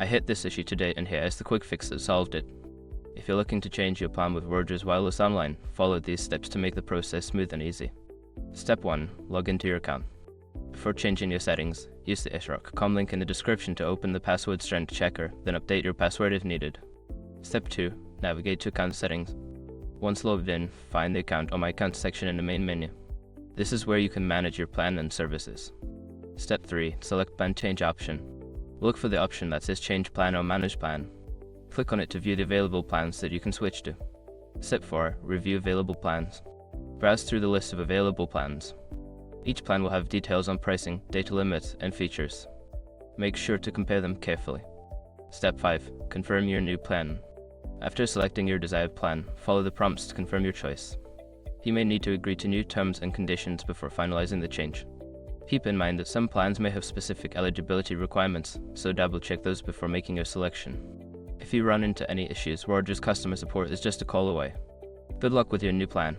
I hit this issue today and here is the quick fix that solved it. If you're looking to change your plan with Rogers Wireless Online, follow these steps to make the process smooth and easy. Step 1. Log into your account. Before changing your settings, use the ishrok.com link in the description to open the password strength checker, then update your password if needed. Step 2. Navigate to account settings. Once logged in, find the account or my account section in the main menu. This is where you can manage your plan and services. Step 3. Select plan change option. Look for the option that says change plan or manage plan. Click on it to view the available plans that you can switch to. Step 4. Review available plans. Browse through the list of available plans. Each plan will have details on pricing, data limits, and features. Make sure to compare them carefully. Step 5. Confirm your new plan. After selecting your desired plan, follow the prompts to confirm your choice. You may need to agree to new terms and conditions before finalizing the change. Keep in mind that some plans may have specific eligibility requirements, so double-check those before making your selection. If you run into any issues, Rogers customer support is just a call away. Good luck with your new plan.